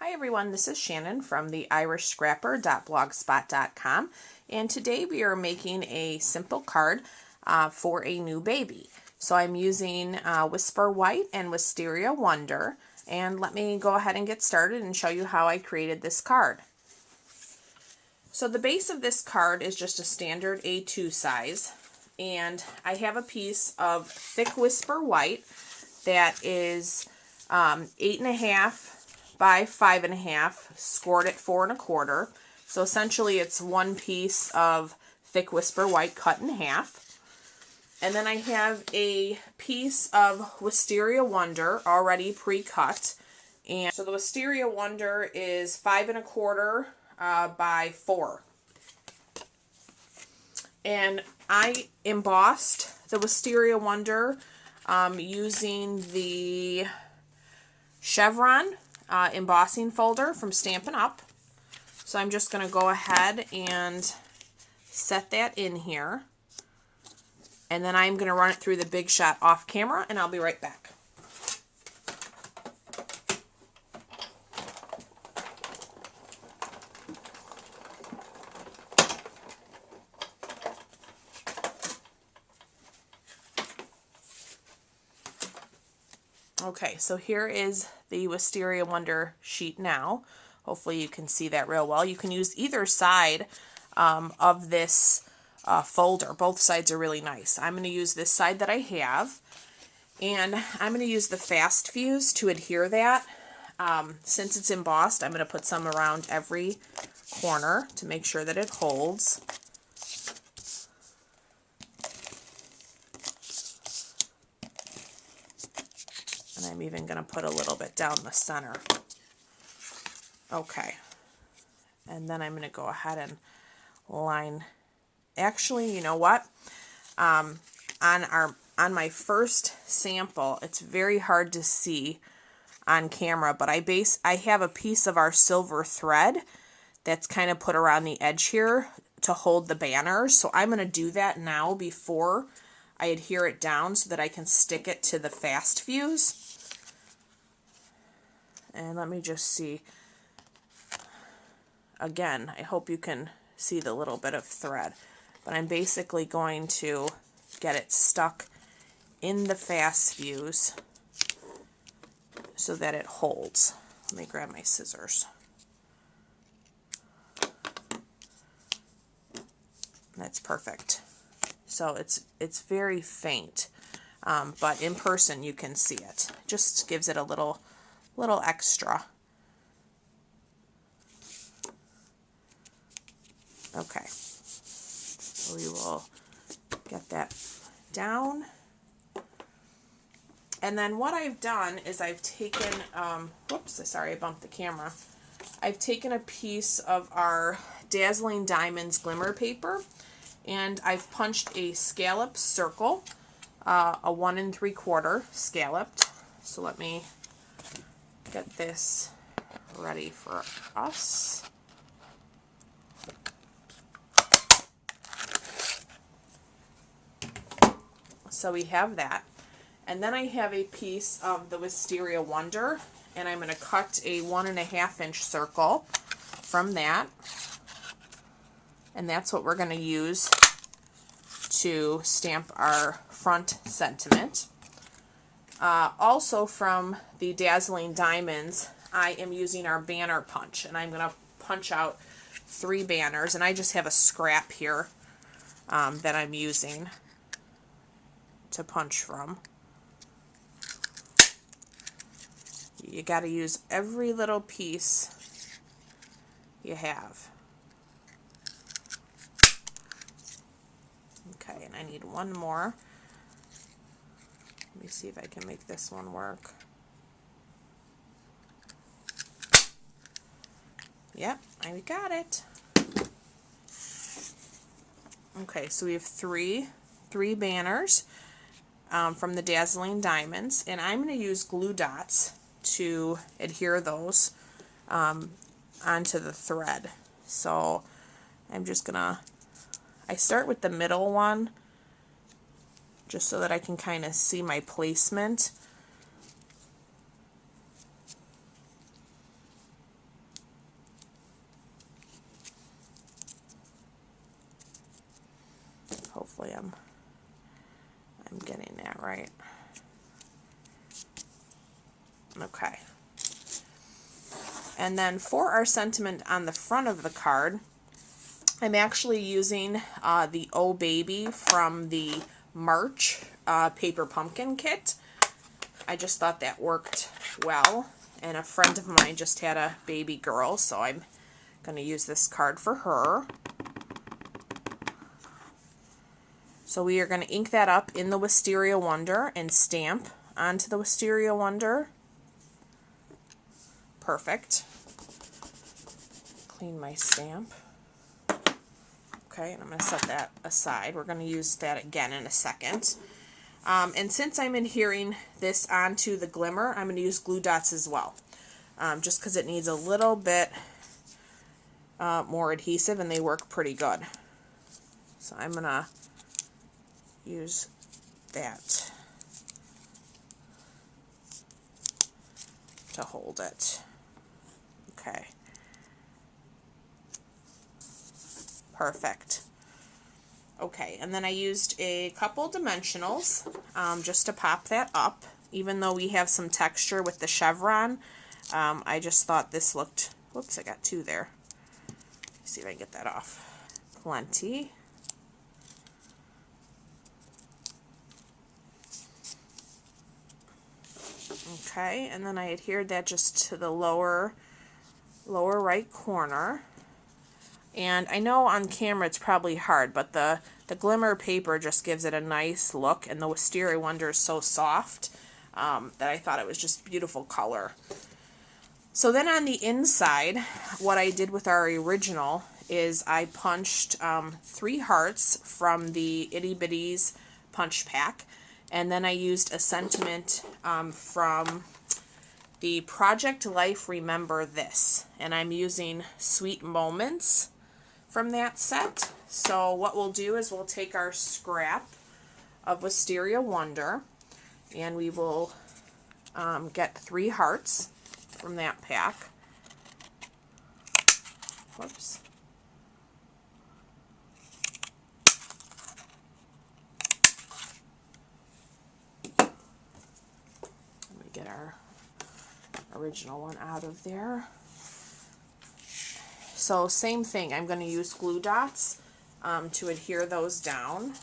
Hi everyone, this is Shannon from the irishscrapper.blogspot.com, and today we are making a simple card for a new baby. So I'm using Whisper White and Wisteria Wonder, and let me go ahead and get started and show you how I created this card. So the base of this card is just a standard A2 size, and I have a piece of thick Whisper White that is 8.5 by 5.5, scored at 4 1/4. So essentially it's one piece of thick Whisper White cut in half. And then I have a piece of Wisteria Wonder already pre-cut. And so the Wisteria Wonder is 5 1/4 by 4. And I embossed the Wisteria Wonder using the Chevron embossing folder from Stampin' Up. So I'm just going to go ahead and set that in here. And then I'm going to run it through the Big Shot off camera, and I'll be right back. Okay, so here is the Wisteria Wonder sheet now. Hopefully you can see that real well. You can use either side of this folder. Both sides are really nice. I'm going to use this side that I have, and I'm going to use the Fast Fuse to adhere that. Since it's embossed, I'm going to put some around every corner to make sure that it holds. And I'm even going to put a little bit down the center. Okay. And then I'm going to go ahead and line. Actually, you know what? On my first sample, it's very hard to see on camera, but I have a piece of our silver thread that's kind of put around the edge here to hold the banner. So I'm going to do that now before I adhere it down so that I can stick it to the Fast Fuse. And let me just see. Again, I hope you can see the little bit of thread. But I'm basically going to get it stuck in the Fast Fuse so that it holds. Let me grab my scissors. That's perfect. So it's very faint, but in person you can see it. Just gives it a little extra. Okay, so we will get that down. And then what I've done is I've taken, whoops, sorry, I bumped the camera. I've taken a piece of our Dazzling Diamonds glimmer paper, and I've punched a scallop circle, a 1 3/4 scalloped. So let me get this ready for us. So we have that. And then I have a piece of the Wisteria Wonder, and I'm going to cut a 1.5 inch circle from that. And that's what we're going to use to stamp our front sentiment. Also from the Dazzling Diamonds, I am using our banner punch, and I'm going to punch out 3 banners, and I just have a scrap here that I'm using to punch from. You got to use every little piece you have. Okay, and I need one more. Let me see if I can make this one work. Yep, I got it. Okay, so we have three banners from the Dazzling Diamonds, and I'm going to use glue dots to adhere those onto the thread. So I'm just gonna, I start with the middle one just so that I can kind of see my placement. hopefully I'm getting that right. Okay. And then for our sentiment on the front of the card, I'm actually using the Oh Baby from the March Paper Pumpkin Kit. I just thought that worked well, and a friend of mine just had a baby girl, so I'm going to use this card for her. So we are going to ink that up in the Wisteria Wonder and stamp onto the Wisteria Wonder. Perfect. Clean my stamp. Okay, and I'm going to set that aside. We're going to use that again in a second. And since I'm adhering this onto the glimmer, I'm going to use glue dots as well. Just because it needs a little bit more adhesive, and they work pretty good. So I'm going to use that to hold it. Okay. Perfect. Okay, and then I used a couple dimensionals just to pop that up. Even though we have some texture with the chevron, I just thought this looked, whoops, I got two there. Let's see if I can get that off. Plenty. Okay, and then I adhered that just to the lower right corner. And I know on camera it's probably hard, but the glimmer paper just gives it a nice look, and the Wisteria Wonder is so soft that I thought it was just beautiful color. So then on the inside, what I did with our original is I punched 3 hearts from the Itty Bitties punch pack, and then I used a sentiment from the Project Life Remember This, and I'm using Sweet Moments from that set. So what we'll do is we'll take our scrap of Wisteria Wonder, and we will get 3 hearts from that pack. Whoops. Let me get our original one out of there. So same thing, I'm going to use glue dots to adhere those down.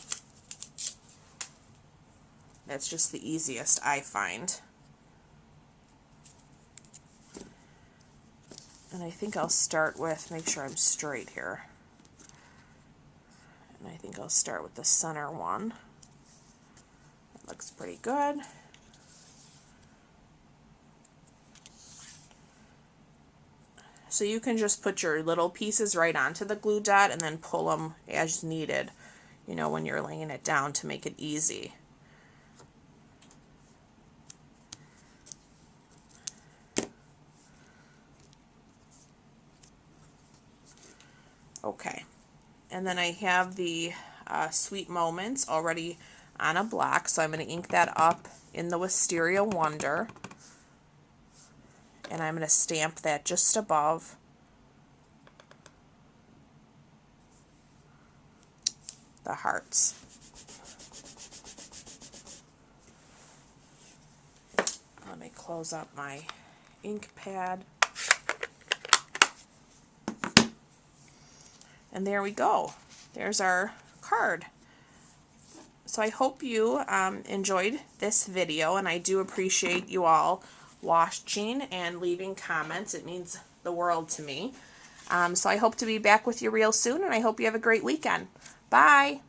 That's just the easiest, I find. And I think I'll start with, make sure I'm straight here. And I think I'll start with the center one. It looks pretty good. So you can just put your little pieces right onto the glue dot and then pull them as needed, you know, when you're laying it down to make it easy. Okay, and then I have the Sweet Moments already on a block, so I'm going to ink that up in the Wisteria Wonder. And I'm going to stamp that just above the hearts. Let me close up my ink pad. And there we go. There's our card. So I hope you enjoyed this video, and I do appreciate you all watching and leaving comments. It means the world to me. So I hope to be back with you real soon, and I hope you have a great weekend. Bye!